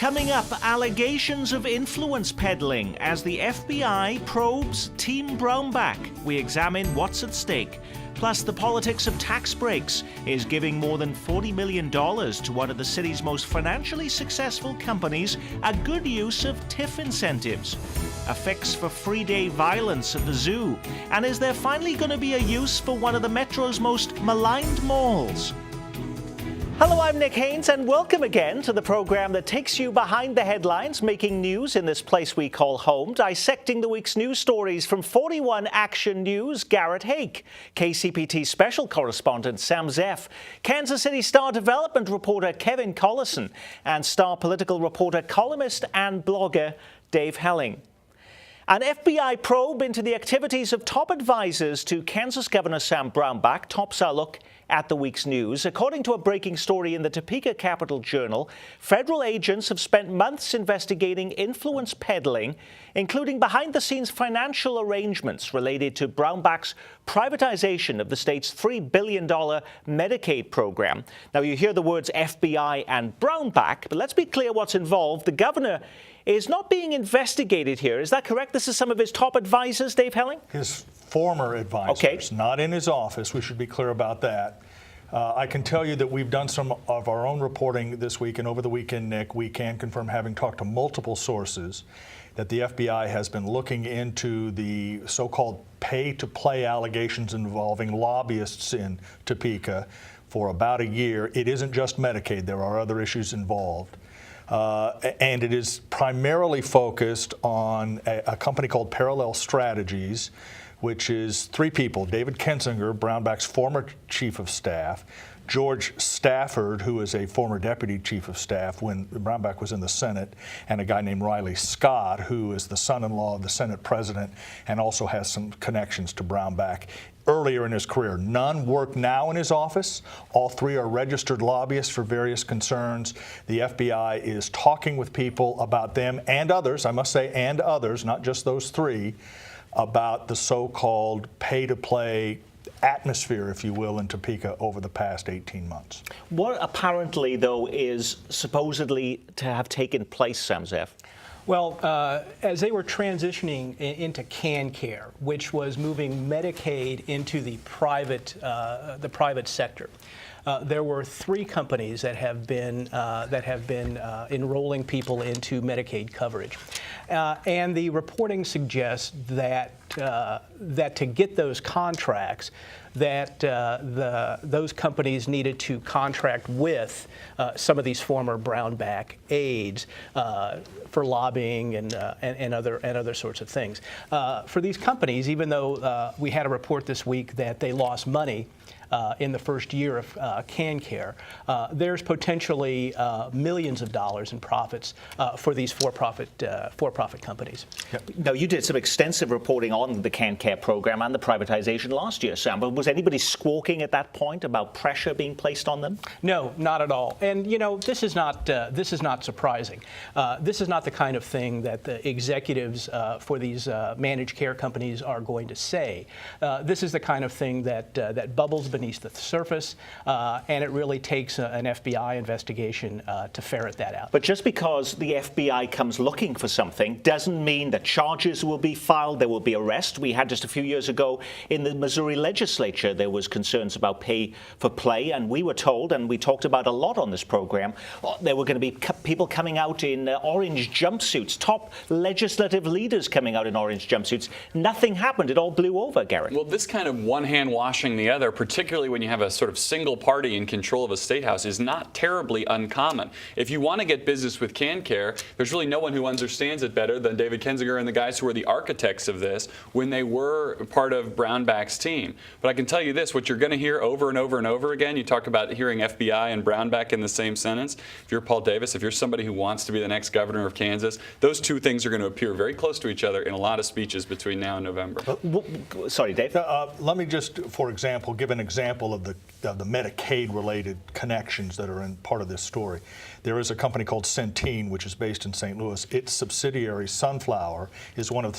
Coming up, allegations of influence peddling as the FBI probes Team Brownback. We examine what's at stake. Plus, the politics of tax breaks is giving more than $40 million to one of the city's most financially successful companies a good use of TIF incentives. A fix for free-day violence at the zoo. And is there finally going to be a use for one of the Metro's most maligned malls? Hello, I'm Nick Haynes, and welcome again to the program that takes you behind the headlines, making news in this place we call home, dissecting the week's news stories from 41 Action News, Garrett Hake, KCPT special correspondent Sam Zeff, Kansas City Star development reporter Kevin Collison, and Star political reporter, columnist, and blogger Dave Helling. An FBI probe into the activities of top advisors to Kansas Governor Sam Brownback tops our look at the week's news. According to a breaking story in the Topeka Capital Journal, federal agents have spent months investigating influence peddling, including behind-the-scenes financial arrangements related to Brownback's privatization of the state's $3 billion Medicaid program. Now, you hear the words FBI and Brownback, but let's be clear what's involved. The governor is not being investigated here. Is that correct? This is some of his top advisors, Dave Helling? His former advisors, not in his office. We should be clear about that. I can tell you that we've done some of our own reporting this week and over the weekend, Nick. We can confirm, having talked to multiple sources, that the FBI has been looking into the so-called pay-to-play allegations involving lobbyists in Topeka for about a year. It isn't just Medicaid. There are other issues involved. And it is primarily focused on a company called Parallel Strategies, which is three people: David Kinzinger, Brownback's former chief of staff; George Stafford, who is a former deputy chief of staff when Brownback was in the Senate; and a guy named Riley Scott, who is the son-in-law of the Senate president and also has some connections to Brownback earlier in his career. None work now in his office. All three are registered lobbyists for various concerns. The FBI is talking with people about them and others, I must say, and others, not just those three, about the so-called pay-to-play atmosphere, if you will, in Topeka over the past 18 months. What apparently, though, is supposedly to have taken place, Sam Zeff? Well, as they were transitioning into CanCare, which was moving Medicaid into the private sector, there were three companies that have been enrolling people into Medicaid coverage, and the reporting suggests that to get those contracts, that those companies needed to contract with some of these former Brownback aides for lobbying and other sorts of things. For these companies, even though we had a report this week that they lost money in the first year of CanCare, there's potentially millions of dollars in profits for these for-profit companies. Yep. Now, you did some extensive reporting on the CanCare program and the privatization last year, Sam, but was anybody squawking at that point about pressure being placed on them? No, not at all. And you know, this is not surprising. This is not the kind of thing that the executives for these managed care companies are going to say. This is the kind of thing that bubbles beneath the surface, and it really takes an FBI investigation to ferret that out. But just because the FBI comes looking for something doesn't mean that charges will be filed, there will be arrest. We had just a few years ago in the Missouri legislature, there was concerns about pay for play, and we were told, and we talked about a lot on this program, there were going to be people coming out in orange jumpsuits, top legislative leaders coming out in orange jumpsuits. Nothing happened. It all blew over, Garrett. Well, this kind of one hand washing the other, particularly when you have a sort of single party in control of a state house, is not terribly uncommon. If you want to get business with CanCare, there's really no one who understands it better than David Kinzinger and the guys who were the architects of this when they were part of Brownback's team. But I can tell you this, what you're going to hear over and over and over again, you talk about hearing FBI and Brownback in the same sentence. If you're Paul Davis, if you're somebody who wants to be the next governor of Kansas, those two things are going to appear very close to each other in a lot of speeches between now and November. Sorry, Dave. Let me just, for example, give an example of the Medicaid-related connections that are in part of this story. There is a company called Centene, which is based in St. Louis. Its subsidiary, Sunflower, is one of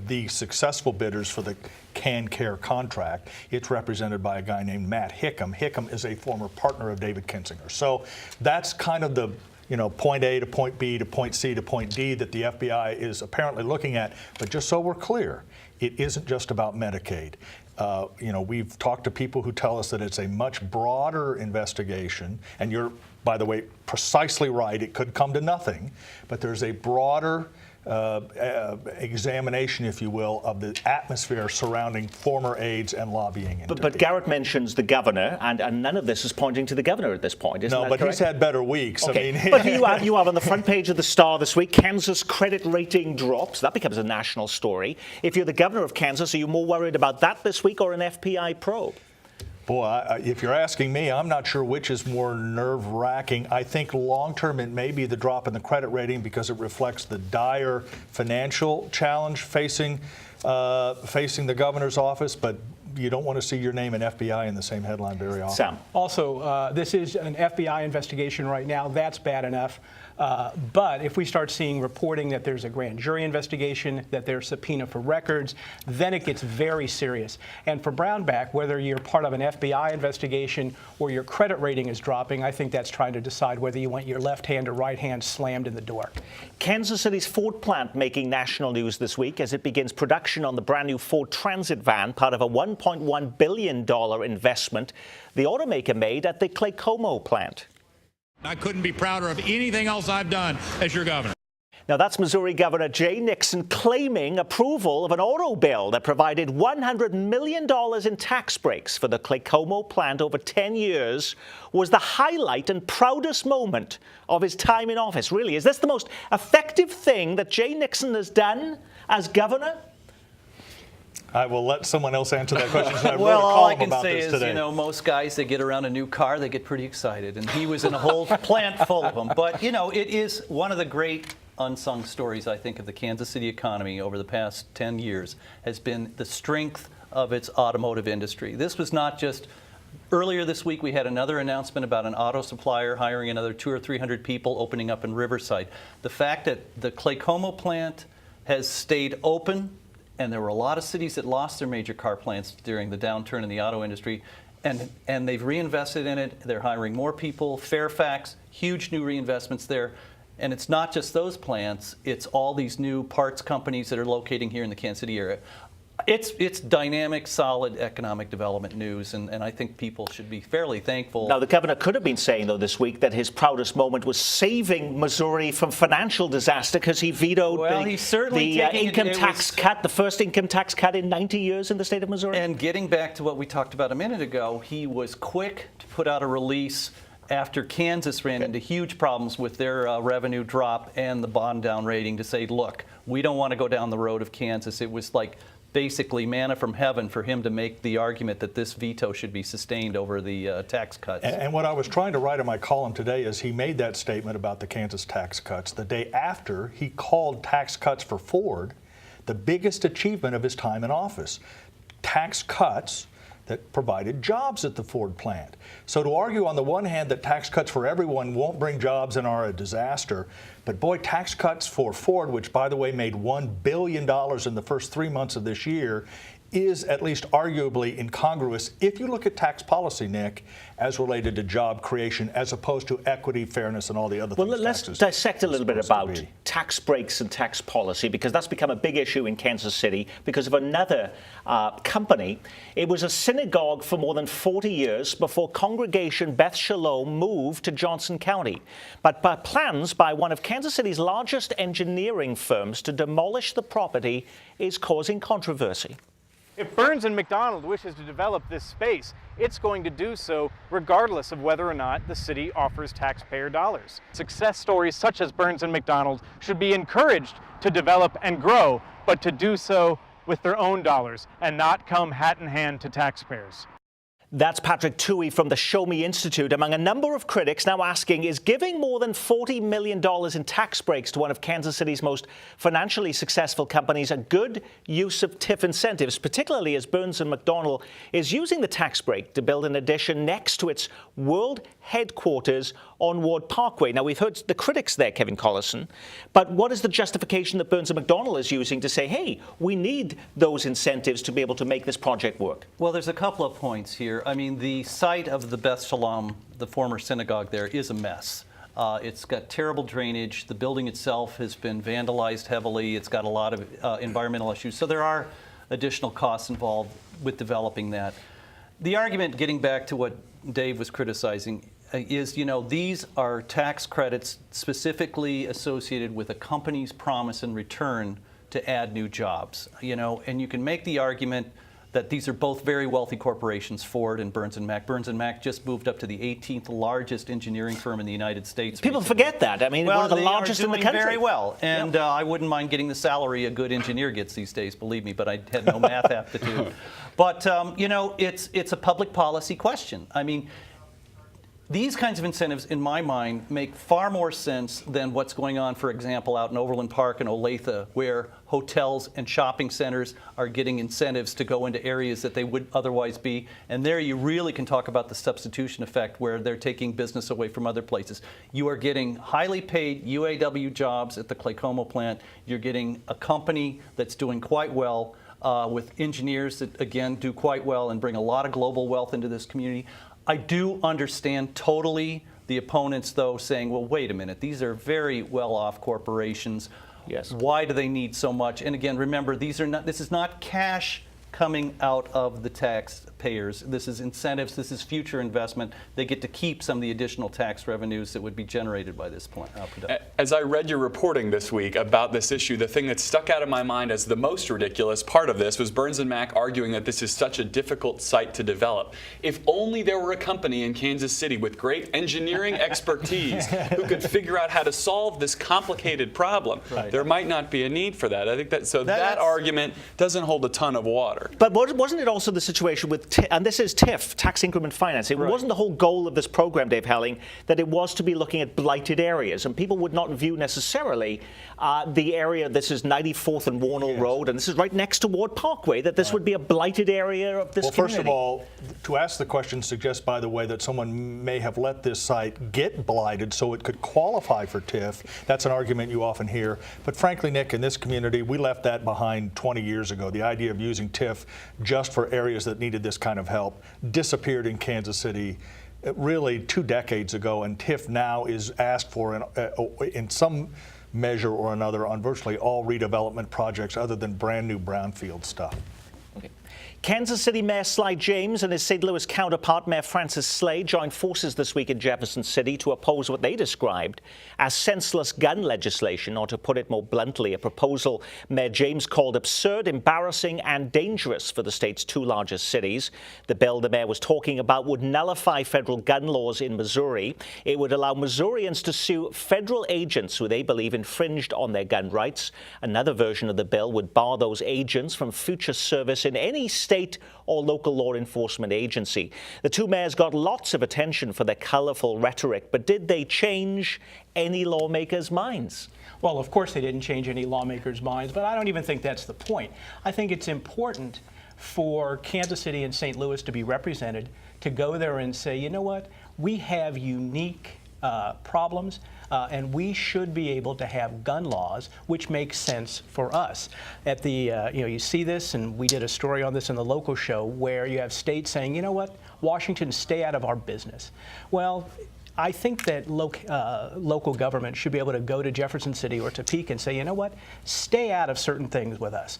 the successful bidders for the CanCare contract. It's represented by a guy named Matt Hickam. Hickam is a former partner of David Kinzinger. So that's kind of the point A to point B to point C to point D that the FBI is apparently looking at. But just so we're clear, it isn't just about Medicaid. We've talked to people who tell us that it's a much broader investigation, and you're, by the way, precisely right. It could come to nothing, but there's a broader examination, if you will, of the atmosphere surrounding former aides and lobbying. But Garrett mentions the governor, and none of this is pointing to the governor at this point, isn't that but correct? He's had better weeks. Okay. I mean, but you have on the front page of the Star this week, Kansas credit rating drops. That becomes a national story. If you're the governor of Kansas, are you more worried about that this week or an FBI probe? Boy, if you're asking me, I'm not sure which is more nerve-wracking. I think long-term it may be the drop in the credit rating because it reflects the dire financial challenge facing the governor's office, but you don't want to see your name and FBI in the same headline very often. Sam. Also, this is an FBI investigation right now. That's bad enough. But if we start seeing reporting that there's a grand jury investigation, that there's subpoena for records, then it gets very serious. And for Brownback, whether you're part of an FBI investigation or your credit rating is dropping, I think that's trying to decide whether you want your left hand or right hand slammed in the door. Kansas City's Ford plant making national news this week as it begins production on the brand new Ford Transit van, part of a $1.1 billion investment the automaker made at the Claycomo plant. I couldn't be prouder of anything else I've done as your governor. Now, that's Missouri Governor Jay Nixon claiming approval of an auto bill that provided $100 million in tax breaks for the Claycomo plant over 10 years was the highlight and proudest moment of his time in office. Really, is this the most effective thing that Jay Nixon has done as governor? I will let someone else answer that question. I Well, wrote a all I column can about say this is, today. most guys, they get around a new car, they get pretty excited. And he was in a whole plant full of them. But, it is one of the great unsung stories, I think, of the Kansas City economy over the past 10 years has been the strength of its automotive industry. This was not just earlier this week, we had another announcement about an auto supplier hiring another 200 or 300 people opening up in Riverside. The fact that the Claycomo plant has stayed open, and there were a lot of cities that lost their major car plants during the downturn in the auto industry, and they've reinvested in it. They're hiring more people. Fairfax, huge new reinvestments there. And it's not just those plants, it's all these new parts companies that are locating here in the Kansas City area. It's dynamic, solid economic development news, and I think people should be fairly thankful. Now, the governor could have been saying, though, this week that his proudest moment was saving Missouri from financial disaster because he vetoed the income tax cut, the first income tax cut in 90 years in the state of Missouri. And getting back to what we talked about a minute ago, he was quick to put out a release after Kansas ran into huge problems with their revenue drop and the bond down rating to say, look, we don't want to go down the road of Kansas. It was like basically manna from heaven for him to make the argument that this veto should be sustained over the tax cuts. And what I was trying to write in my column today is he made that statement about the Kansas tax cuts the day after he called tax cuts for Ford the biggest achievement of his time in office. Tax cuts that provided jobs at the Ford plant. So to argue on the one hand that tax cuts for everyone won't bring jobs and are a disaster, but boy, tax cuts for Ford, which by the way made $1 billion in the first 3 months of this year, is at least arguably incongruous if you look at tax policy, Nick, as related to job creation as opposed to equity, fairness, and all the other things. Well, let's dissect a little bit about tax breaks and tax policy, because that's become a big issue in Kansas City because of another company. It was a synagogue for more than 40 years before Congregation Beth Shalom moved to Johnson County. But by plans by one of Kansas City's largest engineering firms to demolish the property is causing controversy. If Burns & McDonnell wishes to develop this space, it's going to do so regardless of whether or not the city offers taxpayer dollars. Success stories such as Burns & McDonnell should be encouraged to develop and grow, but to do so with their own dollars and not come hat in hand to taxpayers. That's Patrick Tuohy from the Show Me Institute, among a number of critics now asking, is giving more than $40 million in tax breaks to one of Kansas City's most financially successful companies a good use of TIF incentives, particularly as Burns & McDonnell is using the tax break to build an addition next to its world headquarters on Ward Parkway. Now, we've heard the critics there, Kevin Collison, but what is the justification that Burns & McDonnell is using to say, hey, we need those incentives to be able to make this project work? Well, there's a couple of points here. I mean, the site of the Beth Shalom, the former synagogue there, is a mess. It's got terrible drainage. The building itself has been vandalized heavily. It's got a lot of environmental issues. So there are additional costs involved with developing that. The argument, getting back to what Dave was criticizing, is, these are tax credits specifically associated with a company's promise in return to add new jobs. And you can make the argument that these are both very wealthy corporations, Ford and Burns & Mac. Burns & Mac just moved up to the 18th largest engineering firm in the United States. People recently. forget that. I mean, one of the largest in the country. Very well, and I wouldn't mind getting the salary a good engineer gets these days, believe me, but I had no math aptitude. But, it's a public policy question. I mean, these kinds of incentives, in my mind, make far more sense than what's going on, for example, out in Overland Park and Olathe, where hotels and shopping centers are getting incentives to go into areas that they would otherwise be. And there you really can talk about the substitution effect, where they're taking business away from other places. You are getting highly paid UAW jobs at the Claycomo plant. You're getting a company that's doing quite well with engineers that, again, do quite well and bring a lot of global wealth into this community. I do understand totally the opponents, though, saying, well, wait a minute, these are very well-off corporations. Yes. Why do they need so much? And again, remember, this is not cash coming out of the taxpayers. This is incentives. This is future investment. They get to keep some of the additional tax revenues that would be generated by this point. As I read your reporting this week about this issue, the thing that stuck out of my mind as the most ridiculous part of this was Burns & Mac arguing that this is such a difficult site to develop. If only there were a company in Kansas City with great engineering expertise who could figure out how to solve this complicated problem. Right. There might not be a need for that. I think that argument doesn't hold a ton of water. But wasn't it also the situation with, and this is TIF, tax increment financing, it wasn't the whole goal of this program, Dave Helling, that it was to be looking at blighted areas, and people would not view necessarily the area, this is 94th and Warnell Road, and this is right next to Ward Parkway, that this would be a blighted area of this community. Well, first of all, to ask the question suggests, by the way, that someone may have let this site get blighted so it could qualify for TIF. That's an argument you often hear. But frankly, Nick, in this community, we left that behind 20 years ago. The idea of using TIF just for areas that needed this kind of help disappeared in Kansas City really 2 decades ago, and TIF now is asked for in some measure or another on virtually all redevelopment projects other than brand new brownfield stuff. Okay. Kansas City Mayor Sly James and his St. Louis counterpart, Mayor Francis Slay, joined forces this week in Jefferson City to oppose what they described as senseless gun legislation, or to put it more bluntly, a proposal Mayor James called absurd, embarrassing, and dangerous for the state's 2 largest cities. The bill the mayor was talking about would nullify federal gun laws in Missouri. It would allow Missourians to sue federal agents who they believe infringed on their gun rights. Another version of the bill would bar those agents from future service in any state or local law enforcement agency. The 2 mayors got lots of attention for their colorful rhetoric, but did they change any lawmakers' minds? Well, of course they didn't change any lawmakers' minds, but I don't even think that's the point. I think it's important for Kansas City and St. Louis to be represented, to go there and say, you know what, we have unique problems, and we should be able to have gun laws which make sense for us. At the, you see this, and we did a story on this in the local show, where you have states saying, you know what, Washington, stay out of our business. Well, I think that local government should be able to go to Jefferson City or Topeka and say, you know what, stay out of certain things with us.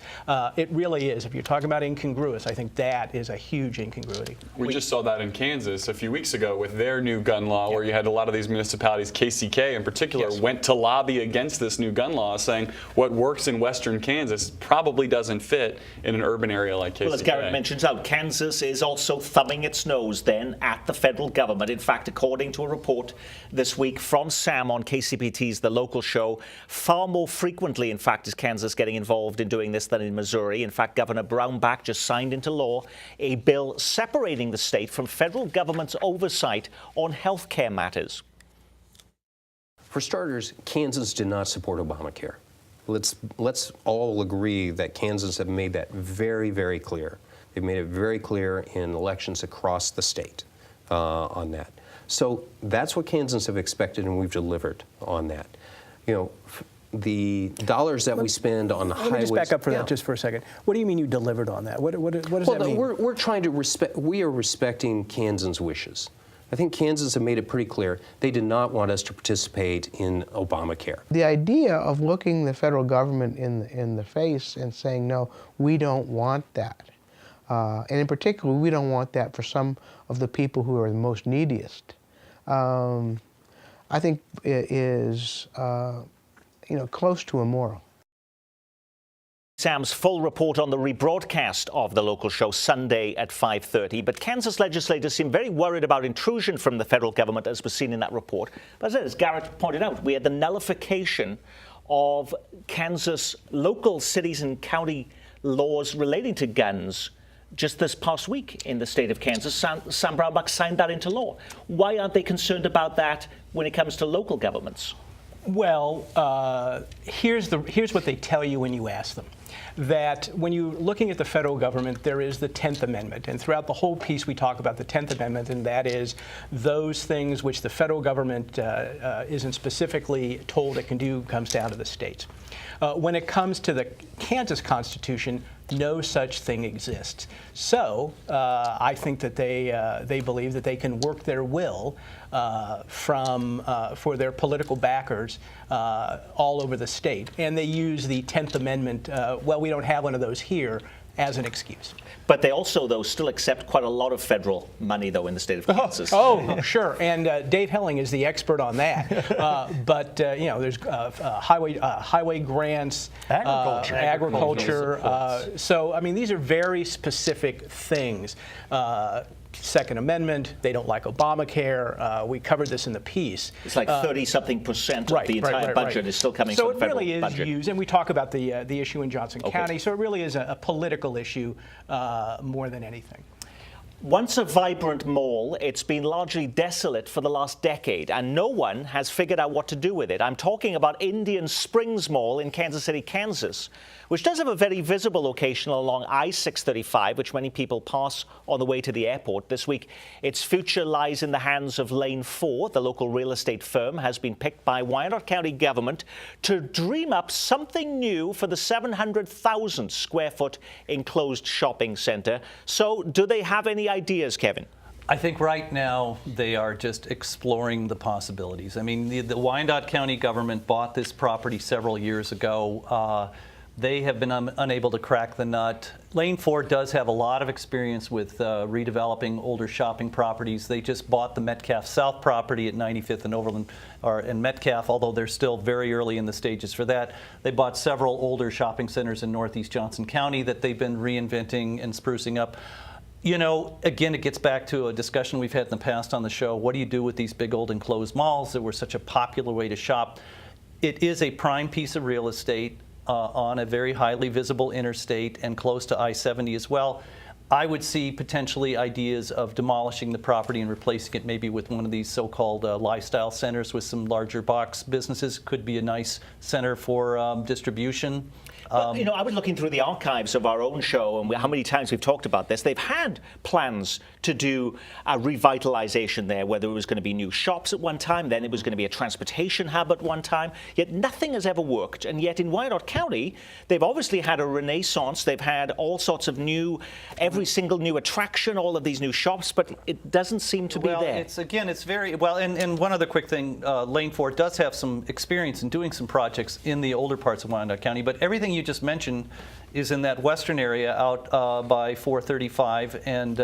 It really is. If you're talking about incongruous, I think that is a huge incongruity. We just saw that in Kansas a few weeks ago with their new gun law, where you had a lot of these municipalities, KCK in particular, went to lobby against this new gun law, saying what works in western Kansas probably doesn't fit in an urban area like KCK. Well, as Garrett mentions out, Kansas is also thumbing its nose then at the federal government. In fact, according to a report this week from Sam on KCPT's The Local Show, far more frequently, in fact, is Kansas getting involved in doing this than in Missouri. In fact, Governor Brownback just signed into law a bill separating the state from federal government's oversight on health care matters. For starters, Kansas did not support Obamacare. Let's all agree that Kansas have made that very, very clear. They've made it very clear in elections across the state on that. So that's what Kansans have expected, and we've delivered on that. You know, the dollars that we spend on the highways. Let me just back up for that just for a second. What do you mean you delivered on that? What does that mean? We're trying to respect. We are respecting Kansans' wishes. I think Kansas have made it pretty clear they did not want us to participate in Obamacare. The idea of looking the federal government in the face and saying, no, we don't want that. And in particular, we don't want that for some of the people who are the most neediest. I think it is, close to immoral. Sam's full report on the rebroadcast of the local show Sunday at 5:30. But Kansas legislators seem very worried about intrusion from the federal government, as was seen in that report. But as Garrett pointed out, we had the nullification of Kansas local cities and county laws relating to guns just this past week in the state of Kansas. Sam Brownback signed that into law. Why aren't they concerned about that when it comes to local governments? Well, here's what they tell you when you ask them. That when you're looking at the federal government, there is the 10th Amendment. And throughout the whole piece, we talk about the 10th Amendment, and that is those things which the federal government isn't specifically told it can do comes down to the states. When it comes to the Kansas Constitution, no such thing exists. So I think that they believe that they can work their will for their political backers all over the state. And they use the 10th Amendment, well, we don't have one of those here, as an excuse. But they also, though, still accept quite a lot of federal money, though, in the state of Kansas. Oh, sure. And Dave Helling is the expert on that. But there's highway grants, agriculture. So, I mean, these are very specific things. Second Amendment, they don't like Obamacare. We covered this in the piece. It's like 30-something% of the entire budget is still coming from the federal budget. So it really is used, and we talk about the issue in Johnson County, so it really is a political issue more than anything. Once a vibrant mall, it's been largely desolate for the last decade, and no one has figured out what to do with it. I'm talking about Indian Springs Mall in Kansas City, Kansas, which does have a very visible location along I-635, which many people pass on the way to the airport. This week, its future lies in the hands of Lane 4. The local real estate firm has been picked by Wyandotte County government to dream up something new for the 700,000 square foot enclosed shopping center. So do they have any ideas, Kevin? I think right now they are just exploring the possibilities. I mean, the Wyandotte County government bought this property several years ago. They have been unable to crack the nut. Lane 4 does have a lot of experience with redeveloping older shopping properties. They just bought the Metcalf South property at 95th and Overland, and Metcalf, although they're still very early in the stages for that. They bought several older shopping centers in northeast Johnson County that they've been reinventing and sprucing up. You know, again, it gets back to a discussion we've had in the past on the show. What do you do with these big old enclosed malls that were such a popular way to shop? It is a prime piece of real estate on a very highly visible interstate and close to I-70 as well. I would see potentially ideas of demolishing the property and replacing it maybe with one of these so-called lifestyle centers with some larger box businesses. Could be a nice center for distribution. Well, I was looking through the archives of our own show and how many times we've talked about this. They've had plans to do a revitalization there, whether it was going to be new shops at one time, then it was going to be a transportation hub at one time, yet nothing has ever worked. And yet in Wyandotte County, they've obviously had a renaissance. They've had all sorts of every single new attraction, all of these new shops, but it doesn't seem to be there. It's very, well, and one other quick thing, Lane 4 does have some experience in doing some projects in the older parts of Wyandotte County, but everything you just mentioned is in that western area out by 435 and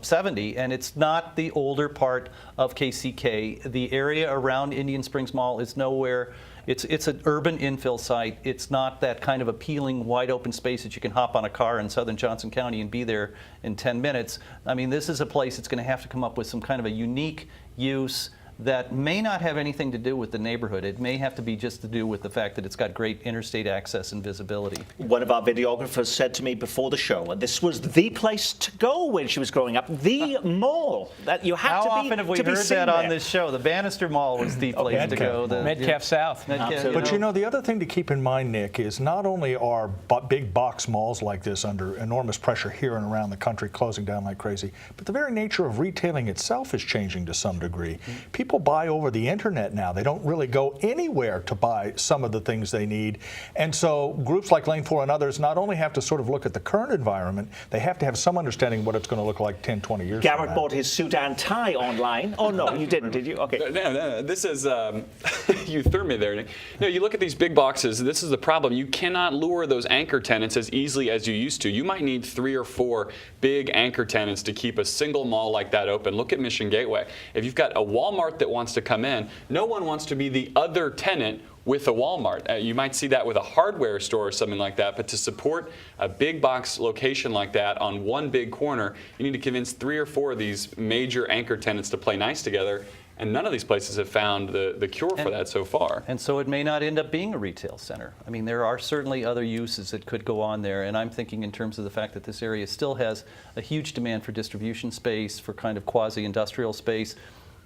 70, and it's not the older part of KCK. The area around Indian Springs Mall is nowhere. It's an urban infill site. It's not that kind of appealing, wide open space that you can hop on a car in southern Johnson County and be there in 10 minutes. I mean, this is a place that's going to have to come up with some kind of a unique use that may not have anything to do with the neighborhood. It may have to be just to do with the fact that it's got great interstate access and visibility. One of our videographers said to me before the show, and this was the place to go when she was growing up, the mall that you had to be. How often have we heard that on this show? The Bannister Mall was the place to go. Metcalf South. But the other thing to keep in mind, Nick, is not only are big box malls like this under enormous pressure here and around the country closing down like crazy, but the very nature of retailing itself is changing to some degree. People people buy over the internet now. They don't really go anywhere to buy some of the things they need. And so groups like Lane 4 and others not only have to sort of look at the current environment, they have to have some understanding of what it's going to look like 10, 20 years from now. Garrett bought his suit and tie online. Oh, no, you didn't, did you? Okay. No, this is, you threw me there, Nick. No, you look at these big boxes, this is the problem. You cannot lure those anchor tenants as easily as you used to. You might need 3 or 4 big anchor tenants to keep a single mall like that open. Look at Mission Gateway. If you've got a Walmart that wants to come in, no one wants to be the other tenant with a Walmart. You might see that with a hardware store or something like that, but to support a big box location like that on one big corner, you need to convince 3 or 4 of these major anchor tenants to play nice together. And none of these places have found the cure for that so far. And so it may not end up being a retail center. I mean, there are certainly other uses that could go on there. And I'm thinking in terms of the fact that this area still has a huge demand for distribution space, for kind of quasi-industrial space.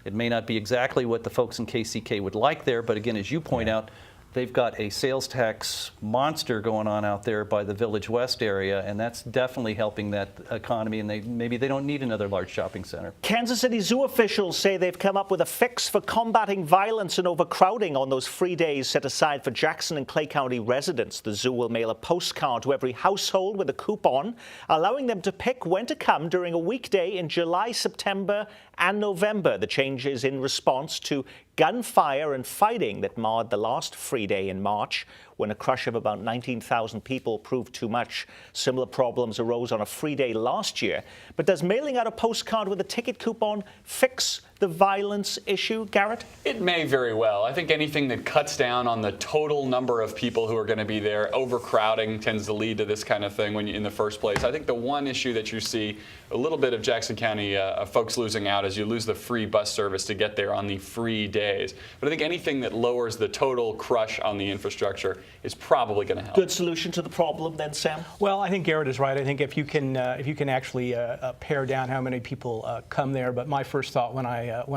It may not be exactly what the folks in KCK would like there, but again, as you point out, they've got a sales tax monster going on out there by the Village West area, and that's definitely helping that economy, and maybe they don't need another large shopping center. Kansas City Zoo officials say they've come up with a fix for combating violence and overcrowding on those free days set aside for Jackson and Clay County residents. The zoo will mail a postcard to every household with a coupon, allowing them to pick when to come during a weekday in July, September, and November. The change is in response to gunfire and fighting that marred the last free day in March, when a crush of about 19,000 people proved too much. Similar problems arose on a free day last year. But does mailing out a postcard with a ticket coupon fix the violence issue, Garrett? It may very well. I think anything that cuts down on the total number of people who are going to be there, overcrowding tends to lead to this kind of thing when you, in the first place. I think the one issue that you see a little bit of Jackson County folks losing out is you lose the free bus service to get there on the free days. But I think anything that lowers the total crush on the infrastructure is probably going to help. Good solution to the problem then, Sam? Well, I think Garrett is right. I think if you can actually pare down how many people come there. But my first thought when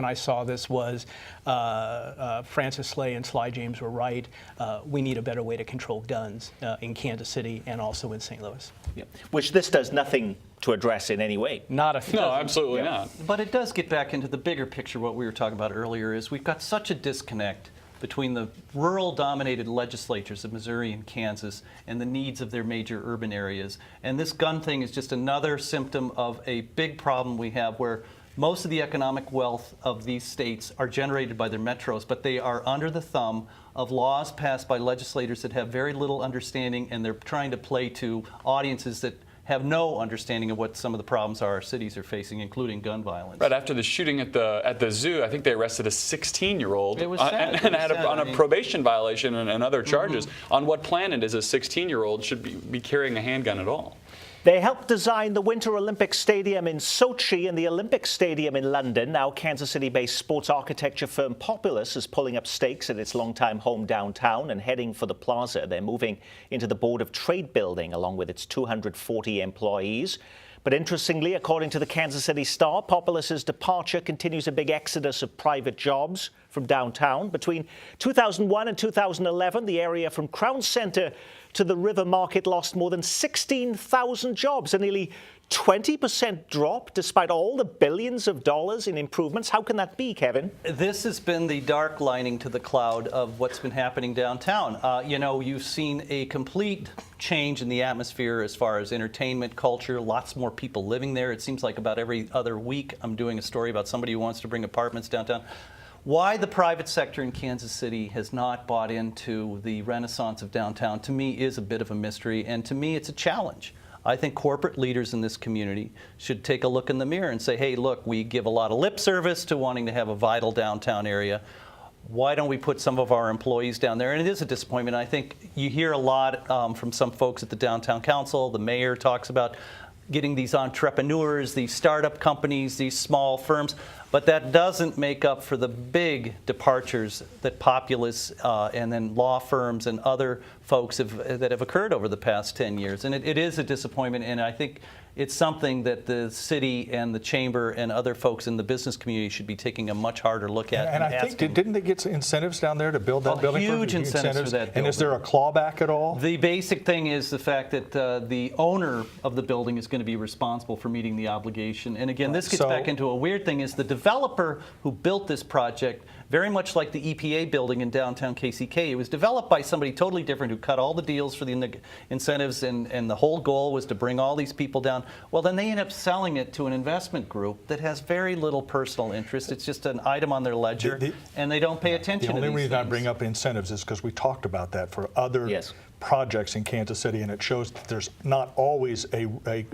I saw this was Francis Slay and Sly James were right. We need a better way to control guns in Kansas City and also in St. Louis. Yep. Which this does nothing to address in any way. Not a No, absolutely not. But it does get back into the bigger picture. What we were talking about earlier is we've got such a disconnect between the rural-dominated legislatures of Missouri and Kansas and the needs of their major urban areas. And this gun thing is just another symptom of a big problem we have where most of the economic wealth of these states are generated by their metros, but they are under the thumb of laws passed by legislators that have very little understanding, and they're trying to play to audiences that have no understanding of what some of the problems our cities are facing, including gun violence. Right after the shooting at the zoo, I think they arrested a 16-year-old It was sad. and had on a probation violation and other charges. On what planet is a 16-year-old should be carrying a handgun at all? They helped design the Winter Olympic Stadium in Sochi and the Olympic Stadium in London. Now Kansas City-based sports architecture firm Populous is pulling up stakes at its longtime home downtown and heading for the plaza. They're moving into the Board of Trade building along with its 240 employees. But interestingly, according to the Kansas City Star, Populous's departure continues a big exodus of private jobs from downtown. Between 2001 and 2011, the area from Crown Center to the River Market lost more than 16,000 jobs, a nearly 20% drop despite all the billions of dollars in improvements. How can that be, Kevin? This has been the dark lining to the cloud of what's been happening downtown. You've seen a complete change in the atmosphere as far as entertainment, culture, lots more people living there. It seems like about every other week I'm doing a story about somebody who wants to bring apartments downtown. Why the private sector in Kansas City has not bought into the renaissance of downtown, to me, is a bit of a mystery, and to me, it's a challenge. I think corporate leaders in this community should take a look in the mirror and say, hey, look, we give a lot of lip service to wanting to have a vital downtown area. Why don't we put some of our employees down there? And it is a disappointment. I think you hear a lot from some folks at the Downtown Council. The mayor talks about getting these entrepreneurs, these startup companies, these small firms. But that doesn't make up for the big departures that Populous and then law firms and other folks that have occurred over the past 10 years. And it is a disappointment. And I think it's something that the city and the chamber and other folks in the business community should be taking a much harder look at. And I think, didn't they get incentives down there to build that building? Huge incentives for that building. And is there a clawback at all? The basic thing is the fact that the owner of the building is going to be responsible for meeting the obligation. And again, this gets back into a weird thing, is the developer who built this project, very much like the EPA building in downtown KCK, it was developed by somebody totally different who cut all the deals for the incentives, and the whole goal was to bring all these people down. Well, then they end up selling it to an investment group that has very little personal interest. It's just an item on their ledger, and they don't pay attention to these things. The only reason I bring up incentives is because we talked about that for other projects in Kansas City, and it shows that there's not always a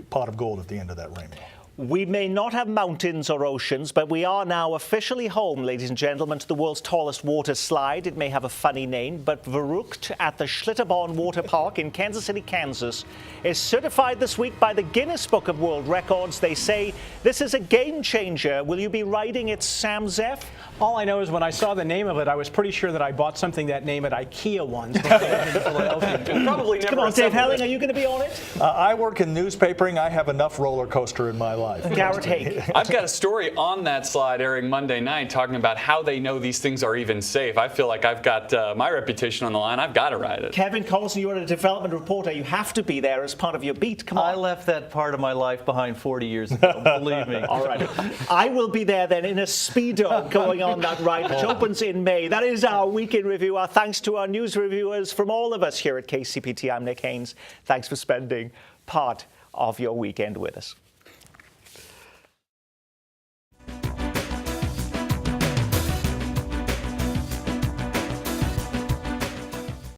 pot of gold at the end of that rainbow. We may not have mountains or oceans, but we are now officially home, ladies and gentlemen, to the world's tallest water slide. It may have a funny name, but Verrückt at the Schlitterbahn Water Park in Kansas City, Kansas, is certified this week by the Guinness Book of World Records. They say this is a game changer. Will you be riding it, Sam Zeff? All I know is when I saw the name of it, I was pretty sure that I bought something that name at IKEA once. In Philadelphia. Probably never. Come on, Dave Helling, are you going to be on it? I work in newspapering. I have enough roller coaster in my life. Garrett Haake. I've got a story on that slide airing Monday night talking about how they know these things are even safe. I feel like I've got my reputation on the line. I've got to ride it. Kevin Colson, you're a development reporter. You have to be there as part of your beat. Come on. I left that part of my life behind 40 years ago, believe me. All right. I will be there then in a Speedo going on that ride, which opens in May. That is our Week in Review. Our thanks to our news reviewers from all of us here at KCPT. I'm Nick Haynes. Thanks for spending part of your weekend with us.